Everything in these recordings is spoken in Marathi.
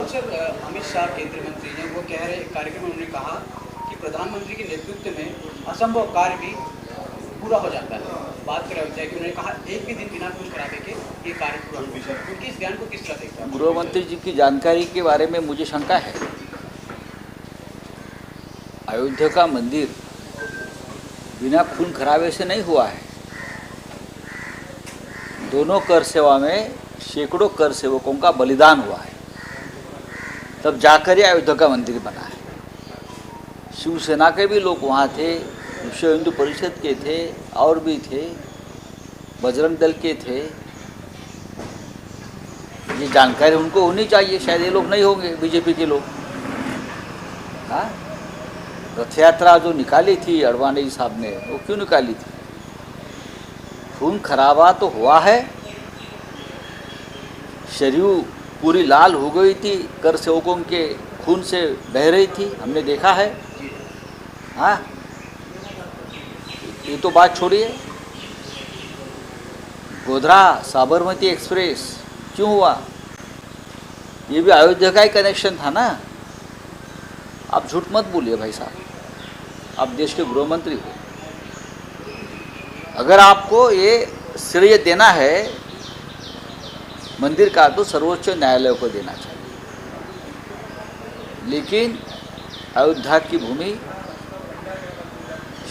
सर, अमित शाह केंद्रीय मंत्री ने वो कह रहे कार्यक्रम में उन्होंने कहा कि प्रधानमंत्री के नेतृत्व में असंभव कार्य भी पूरा हो जाता है। बात करें अयोध्या की, उन्होंने कहा एक भी दिन बिना खून खराबे के ये कार्य पूरा हो। उनकी इस बयान को किस तरह देखते हैं? गृह मंत्री जी की जानकारी के बारे में मुझे शंका है। अयोध्या का मंदिर बिना खून खराबे से नहीं हुआ है। दोनों कर सेवा में सैकड़ों कर सेवकों का बलिदान हुआ है, तब जाकर ये अयोध्या का मंदिर बना है। शिवसेना के भी लोग वहाँ थे, विश्व हिंदू परिषद के थे, और भी थे, बजरंग दल के थे। ये जानकारी उनको होनी चाहिए, शायद ये लोग नहीं होंगे, बीजेपी के लोग। हाँ, रथ यात्रा जो निकाली थी अडवाणी साहब ने, वो क्यों निकाली थी? खून खराबा तो हुआ है, शरीर पूरी लाल हो गई थी, कर सेवकों के खून से बह रही थी, हमने देखा है। हाँ, ये तो बात छोड़िए। गोधरा साबरमती एक्सप्रेस क्यों हुआ? ये भी अयोध्या का ही कनेक्शन था ना। आप झूठ मत बोलिए भाई साहब, आप देश के गृह मंत्री हो। अगर आपको ये श्रेय देना है मंदिर का, तो सर्वोच्च न्यायालय को देना चाहिए। लेकिन अयोध्या की भूमि,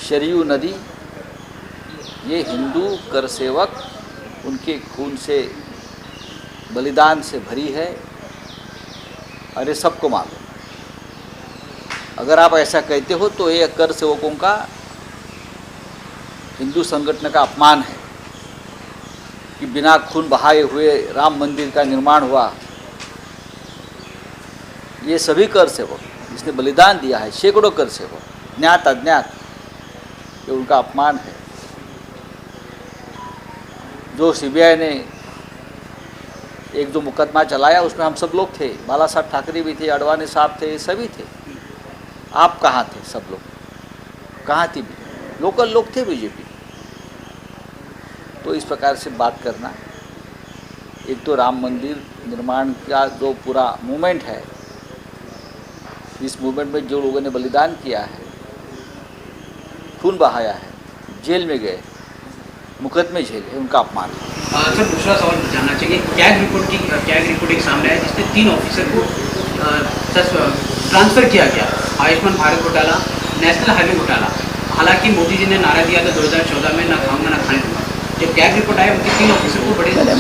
सरयू नदी, ये हिंदू कर सेवक उनके खून से, बलिदान से भरी है, अरे सबको मालूम। अगर आप ऐसा कहते हो तो ये कर सेवकों का, हिंदू संगठन का अपमान है कि बिना खून बहाए हुए राम मंदिर का निर्माण हुआ। ये सभी कर सेवक जिसने बलिदान दिया है, सैकड़ों कर सेवक, ज्ञात अज्ञात, ये उनका अपमान है। जो सीबीआई ने एक जो मुकदमा चलाया उसमें हम सब लोग थे, बाला साहब ठाकरे भी थे, अडवाणी साहब थे, सभी थे। आप कहाँ थे? सब लोग कहाँ थी? लोकल लोग थे बीजेपी। तो इस प्रकार से बात करना, एक तो राम मंदिर निर्माण का जो पूरा मूवमेंट है, इस मूवमेंट में जो लोगों ने बलिदान किया है, खून बहाया है, जेल में गए, मुकदमे झेले, उनका अपमान है। सर, दूसरा सवाल जानना चाहिए, कैग रिपोर्ट एक सामने आया जिसमें 3 ऑफिसर को ट्रांसफ़र किया गया। आयुष्मान भारत घोटाला, नेशनल हाईवे घोटाला। हालांकि मोदी जी ने नारा दिया था 2014 में, ना खाऊंगा ना खाने दूंगा। जब कैग रिपोर्ट आया, उनके 3 ऑफिसर को बड़े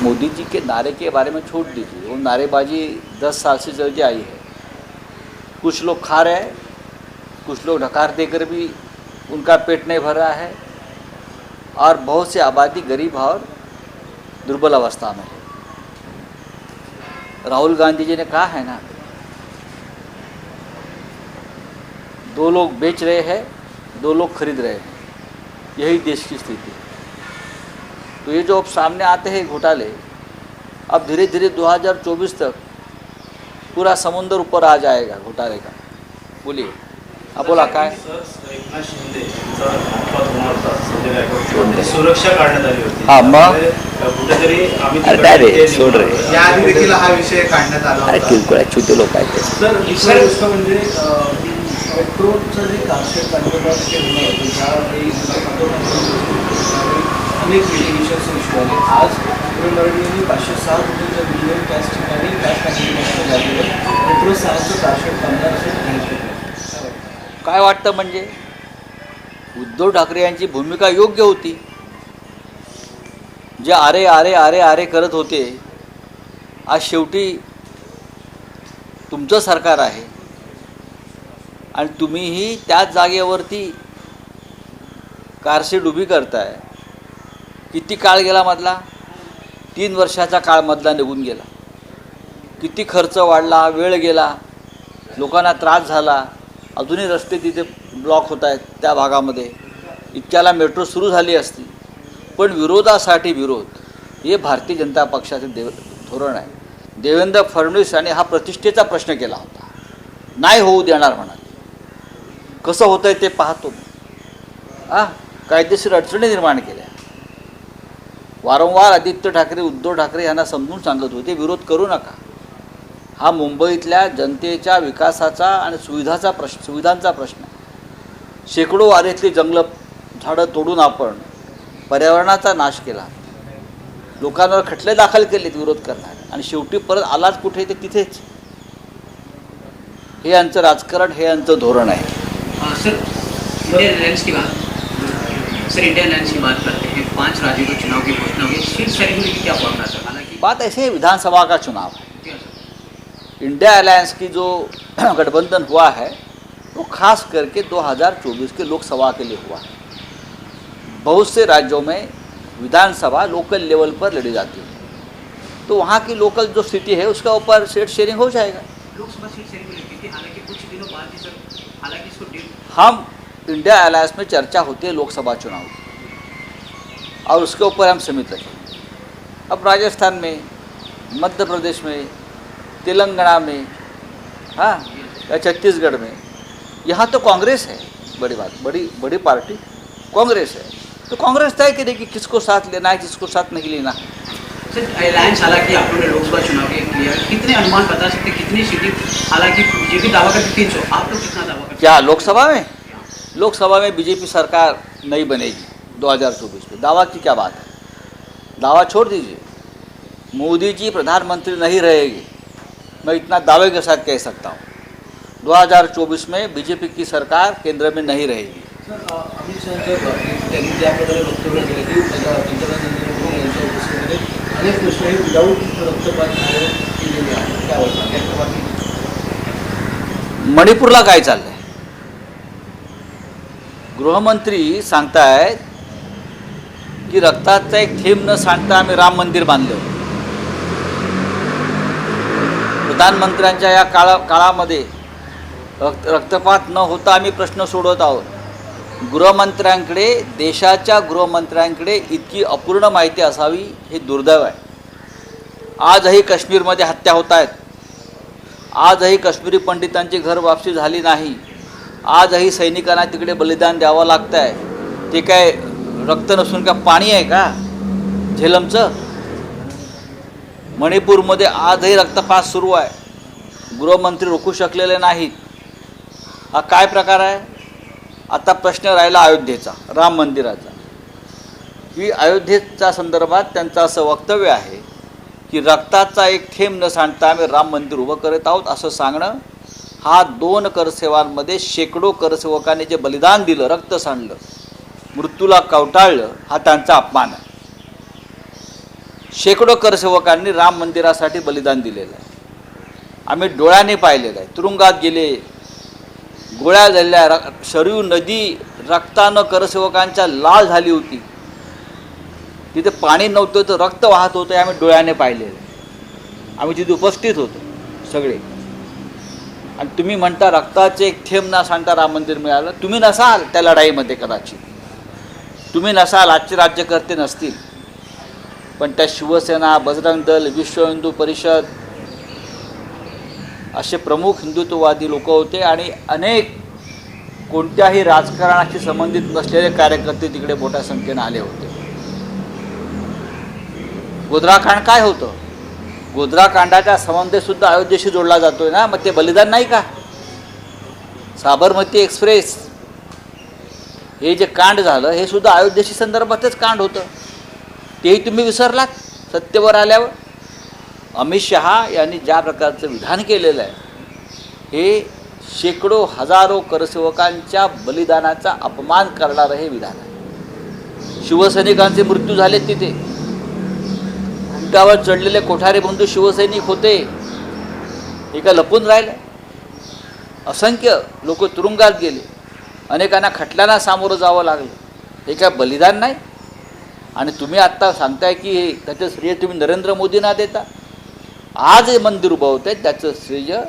मोदी जी के नारे के बारे में छोड़ दीजिए, वो नारेबाजी 10 साल से चलती आई है। कुछ लोग खा रहे हैं, कुछ लोग ढकार देकर भी उनका पेट नहीं भर रहा है, और बहुत से आबादी गरीब और दुर्बल अवस्था में है। राहुल गांधी जी ने कहा है ना, 2 लोग बेच रहे हैं, 2 लोग खरीद रहे हैं, यही देश की स्थिति है। तो ये जो अब सामने आते हैं घोटाले, अब धीरे धीरे 2024 तक पूरा समुद्र ऊपर आ जाएगा घोटाले का। बोलिए, आप बोला काय? एकनाथ शिंदे सुरक्षा काढण्यात आली होती। हां, मग कुठेतरी आम्ही सोड रे, याआधी देखील हा विषय काढण्यात आला होता। किरकोळ छोटे लोक आहेत ते। सर, दुसरी गोष्ट म्हणजे पेट्रोलचं जे कारशेड काढण्यात केलं होतं, ज्यावेळी अनेक लिटिगेशन्स इश्यू आले। आज मराठीने 506 कोटीच्या बिलियन कॅश ठिकाणी कॅश टाकण्यात झालेलं पेट्रोल 6चं कारशेड 15% काय वाटतं? म्हणजे उद्धव ठाकरे यांची भूमिका योग्य होती। जे आरे आरे आरे आरे करत होते, आज शेवटी तुमचं सरकार आहे आणि तुम्हीही त्याच जागेवरती कारशेड उभी करताय। किती काळ गेला मधला? 3 वर्षाचा काळ मधला निघून गेला। किती खर्च वाढला, वेळ गेला, लोकांना त्रास झाला, अजूनही रस्ते तिथे ब्लॉक होत आहेत त्या भागामध्ये। इतक्याला मेट्रो सुरू झाली असती, पण विरोधासाठी विरोध, हे भारतीय जनता पक्षाचे धोरण आहे। देवेंद्र फडणवीस यांनी हा प्रतिष्ठेचा प्रश्न केला होता, नाही होऊ देणार म्हणाले। कसं होतंय ते पाहतो। कायदेशीर अडचणी निर्माण केल्या। वारंवार आदित्य ठाकरे, उद्धव ठाकरे यांना समजून सांगत होते, विरोध करू नका, हा मुंबईतल्या जनतेच्या विकासाचा आणि सुविधांचा प्रश्न आहे. शेकडो वारेतली जंगलं झाडं तोडून आपण पर्यावरणाचा नाश केला, लोकांवर खटले दाखल केलेत विरोध करणार, आणि शेवटी परत आलाच कुठे ते तिथेच. हे यांचं राजकारण, हे यांचं धोरण आहे. सर इंडियन अलायंस की बात करते हैं. 5 राज्यों के चुनाव की घोषणा हुई, सीट सेरेमनी की क्या फॉर्मूला सर? हालांकि बात ऐसे है, विधानसभा का चुनाव है. इंडिया अलायंस की जो गठबंधन हुआ है वो खास करके 2024 के लोकसभा के लिए हुआ है. बहुत से राज्यों में विधानसभा लोकल लेवल पर लड़ी जाती है, तो वहाँ की लोकल जो स्थिति है उसका ऊपर सीट शेयरिंग हो जाएगा. लोकसभा सीट सेरेमनी की थी, हालांकि कुछ दिनों बाद ही सर, हालांकि इसको हम इंडिया अलायंस में चर्चा होती है लोकसभा चुनाव की, और उसके ऊपर हम सीमित रखेंगे. अब राजस्थान में, मध्य प्रदेश में, तेलंगाना में, हाँ, या छत्तीसगढ़ में, यहाँ तो कांग्रेस है. बड़ी बात, बड़ी पार्टी कांग्रेस है, तो कांग्रेस तय करेगी किसको साथ लेना है, किसको साथ नहीं लेना है. सर अलायंस, हालांकि आप लोगों ने लोकसभा चुनाव के लिए कितने अनुमान बता सकते, कितनी सीटें? हालांकि बीजेपी दावा करती 300, आप लोग कितना दावा करते? क्या लोकसभा में बीजेपी सरकार नहीं बनेगी 2024 में? दावा की क्या बात है, दावा छोड़ दीजिए. मोदी जी प्रधानमंत्री नहीं रहेगी, मैं इतना दावे के साथ कह सकता हूँ. 2024 में बीजेपी की सरकार केंद्र में नहीं रहेगी. सर अमित शहांच्या त्यांनी ज्या प्रकारे वक्तव्य केले की पंतप्रधान नरेंद्र मोदी यांच्या उपस्थितीमध्ये अनेक प्रश्न हे विदाऊट रक्तपात केलेले आहेत, त्यावर मणिपूरला काय चाललंय? गृहमंत्री सांगतायत की रक्ताचा एक थेंब न सांडता आम्ही राम मंदिर बांधले होते. प्रधानमंत्र्यांच्या या काळामध्ये रक्तपात न होता आम्ही प्रश्न सोडवत आहोत. देशाच्या गृहमंत्र्यांकडे इतकी अपूर्ण माहिती असावी हे दुर्दैव आहे. आजही काश्मीरमध्ये हत्या होत आहेत, आजही काश्मीरी पंडितांची घर वापसी झाली नाही, आजही सैनिकांना तिकडे बलिदान द्यावं लागतं आहे. ते काय रक्त नसून का पाणी आहे का झेलमचं? मणिपूरमध्ये आजही रक्तपात सुरू आहे, गृहमंत्री रोखू शकलेले नाहीत. हा काय प्रकार आहे? आता प्रश्न राहिला अयोध्येचा, राम मंदिराचा. की अयोध्येच्या संदर्भात त्यांचं असं वक्तव्य आहे की रक्ताचा एक थेंब न सांडता आम्ही राम मंदिर उभं करत आहोत असं सांगणं, हा 2 करसेवांमध्ये शेकडो करसेवकांनी जे बलिदान दिलं, रक्त सांडलं, मृत्यूला कवटाळलं, हा त्यांचा अपमान आहे. शेकडो करसेवकांनी राम मंदिरासाठी बलिदान दिलेलं आहे. आम्ही डोळ्याने पाहिलेलं आहे. तुरुंगात गेले, गोळ्या झालेल्या, शरयू नदी रक्तानं करसेवकांच्या लाल झाली होती, तिथे पाणी नव्हतं तर रक्त वाहत होतं, आम्ही डोळ्याने पाहिलेलं आहे. आम्ही तिथे उपस्थित होतो सगळे. आणि तुम्ही म्हणता रक्ताचे एक थेंब ना सांगता राम मंदिर मिळालं. तुम्ही नसाल त्या लढाईमध्ये, कदाचित तुम्ही नसाल, आजचे राज्यकर्ते नसतील, पण त्या शिवसेना, बजरंग दल, विश्व हिंदू परिषद असे प्रमुख हिंदुत्ववादी लोक होते, आणि अनेक कोणत्याही राजकारणाशी संबंधित नसलेले कार्यकर्ते तिकडे मोठ्या संख्येने आले होते. गोधराकांड काय होतं? गोधराकांडाचा संबंध सुद्धा अयोध्येशी जोडला जातोय ना, मग ते बलिदान नाही का? साबरमती एक्सप्रेस हे जे कांड झालं हे सुद्धा अयोध्येशी संदर्भातच कांड होतं. तेही तुम्ही विसरलात सत्तेवर आल्यावर. अमित शहा यांनी ज्या प्रकारचं विधान केलेलं आहे हे शेकडो हजारो करसेवकांच्या बलिदानाचा अपमान करणारं हे विधान आहे. शिवसैनिकांचे मृत्यू झाले तिथे, उंटावर चढलेले कोठारे बंधू शिवसैनिक होते, हे का लपून राहिलं? असंख्य लोक तुरुंगात गेले, अनेकांना खटल्यांना सामोरं जावं लागलं, हे काय बलिदान नाही? आणि तुम्ही आत्ता सांगताय की त्याचं श्रेय तुम्ही नरेंद्र मोदींना देता. आज हे मंदिर उभं होतं त्याचं श्रेय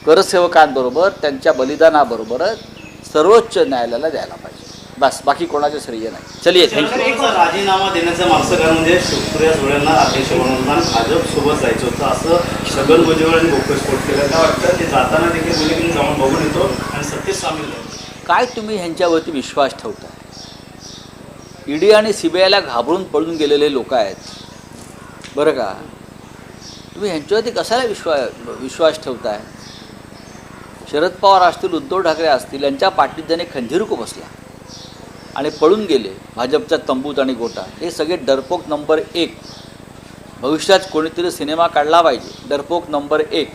करसेवकांबरोबर त्यांच्या बलिदानाबरोबरच सर्वोच्च न्यायालयाला द्यायला पाहिजे. बस, बाकी कोणाचं श्रेय नाही. चलिए, थँक्यू. राजीनामा देण्याचं मागचं कारण म्हणजे सुप्रिया सुळेंना अध्यक्ष म्हणून भाजप सोबत जायचं होतं असं छगन भुजबळांनी घोकस्फोट केला. काय वाटतं ते जाताना देखील बोलले की जाऊन बघून येतो आणि सत्तेत सामील झाले. काय तुम्ही ह्यांच्यावरती विश्वास ठेवता? ईडी आणि CBIला घाबरून पळून गेलेले लोक आहेत बरं का. तुम्ही ह्यांच्यावरती कशाला विश्वास ठेवताय? शरद पवार असतील, उद्धव ठाकरे असतील, यांच्या पाठीत ज्याने खंजीर को बसला आणि पळून गेले भाजपच्या तंबूत आणि गोटा, हे सगळे डरपोक नंबर 1. भविष्यात कोणीतरी सिनेमा काढला पाहिजे, डरपोक नंबर 1.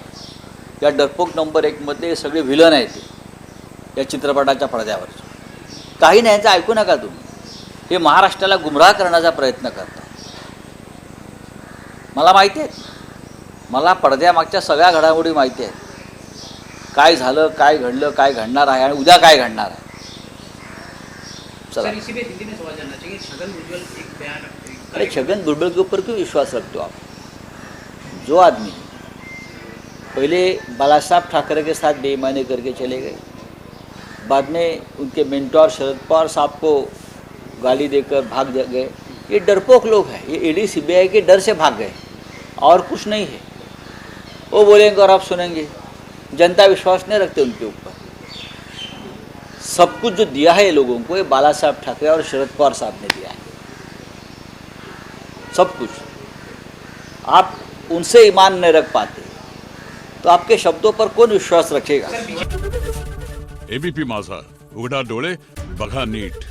या डरपोक नंबर 1 मध्ये सगळे व्हिलन आहेत या चित्रपटाच्या पडद्यावर. काही नाही, यांचं ऐकू नका तुम्ही. हे महाराष्ट्राला गुमराह करण्याचा प्रयत्न करतात. मला माहिती आहे, मला पडद्यामागच्या सगळ्या घडामोडी माहिती आहेत. काय झालं, काय घडलं, काय घडणार आहे आणि उद्या काय घडणार आहे. चला. सर इसी पे हिंदी में सवाल जानना चाहिए, छगन भुजबल एक बयान अरे छगन भुजबल के ऊपर क्यों विश्वास रखते हो आप? जो आदमी पहले बाला साहब ठाकरे के साथ बेईमानी करके चले गए, बाद में उनके मेंटोर शरद पवार साहब को गाली देकर भाग गए, ये डरपोक लोग हैं. ये ईडी सीबीआई के डर से भाग गए और कुछ नहीं है. वो बोलेंगे और आप सुनेंगे. जनता विश्वास नहीं रखते उनके ऊपर. सब कुछ जो दिया है ये लोगों को, ये बाला साहब ठाकरे और शरद पवार साहब ने दिया है. सब कुछ. आप उनसे ईमान नहीं रख पाते तो आपके शब्दों पर कौन विश्वास रखेगा? एबीपी माझा, उघडा डोळे बघा नीट.